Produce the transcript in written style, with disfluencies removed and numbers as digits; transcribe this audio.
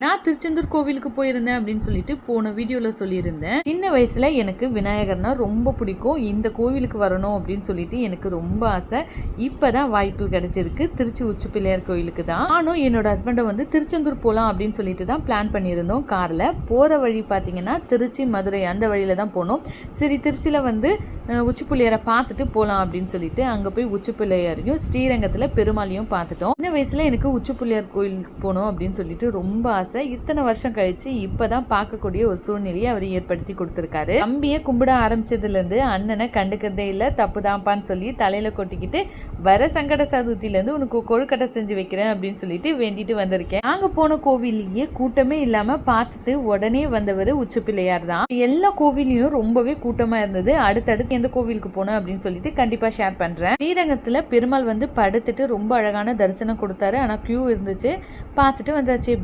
நான் திருச்செந்தூர் கோவிலுக்கு போயிருந்தேன் அப்படின்னு சொல்லிட்டு போன வீடியோவில் சொல்லியிருந்தேன். சின்ன வயசில் எனக்கு விநாயகர்னா ரொம்ப பிடிக்கும். இந்த கோவிலுக்கு வரணும் அப்படின்னு சொல்லிட்டு எனக்கு ரொம்ப ஆசை. இப்போ தான் வாய்ப்பு கிடைச்சிருக்கு. திருச்சி உச்சி பிள்ளையார் கோவிலுக்கு தான். நானும் என்னோட ஹஸ்பண்டை வந்து திருச்செந்தூர் போகலாம் அப்படின்னு சொல்லிட்டு தான் பிளான் பண்ணியிருந்தோம். காரில் போகிற வழி பார்த்தீங்கன்னா திருச்சி மதுரை அந்த வழியில் தான் போனோம். சரி திருச்சியில் வந்து உச்சி பிள்ளையாரை பார்த்துட்டு போகலாம் அப்படின்னு சொல்லிட்டு அங்கே போய் உச்சி பிள்ளையாரையும் ஸ்ரீரங்கத்தில் பெருமாளையும் பார்த்துட்டோம். சின்ன வயசில் எனக்கு உச்சி பிள்ளையார் கோயிலுக்கு போகணும் அப்படின்னு சொல்லிட்டு ரொம்ப ஆசை. இத்தனை வருஷம் கழிச்சு இப்பதான் பார்க்கக்கூடிய ஒரு சூழ்நிலையை அவர் ஏற்படுத்தி கொடுத்துருக்காரு. தம்பியை கும்பிட ஆரம்பிச்சதுலேருந்து அண்ணனை கண்டுக்கிறதே இல்லை, தப்புதான்ப்பான்னு சொல்லி தலையில கொட்டிக்கிட்டு வர சங்கட சதுர்த்தியிலேருந்து உனக்கு கொழுக்கட்டை செஞ்சு வைக்கிறேன் அப்படின்னு சொல்லிட்டு வேண்டிட்டு வந்திருக்கேன். நாங்க போன கோவிலையே கூட்டமே இல்லாம பார்த்துட்டு உடனே வந்தவர் உச்சி பிள்ளையார் தான். எல்லா கோவிலையும் ரொம்பவே கூட்டமா இருந்தது. அடுத்தடுத்து எந்த கோவிலுக்கு போனோம் அப்படின்னு சொல்லிட்டு கண்டிப்பா ஷேர் பண்றேன். ஸ்ரீரங்கத்துல பெருமாள் வந்து படுத்துட்டு ரொம்ப அழகான தரிசனம் கொடுத்தாரு. ஆனா கியூ இருந்துச்சு, பார்த்துட்டு வந்தாச்சு.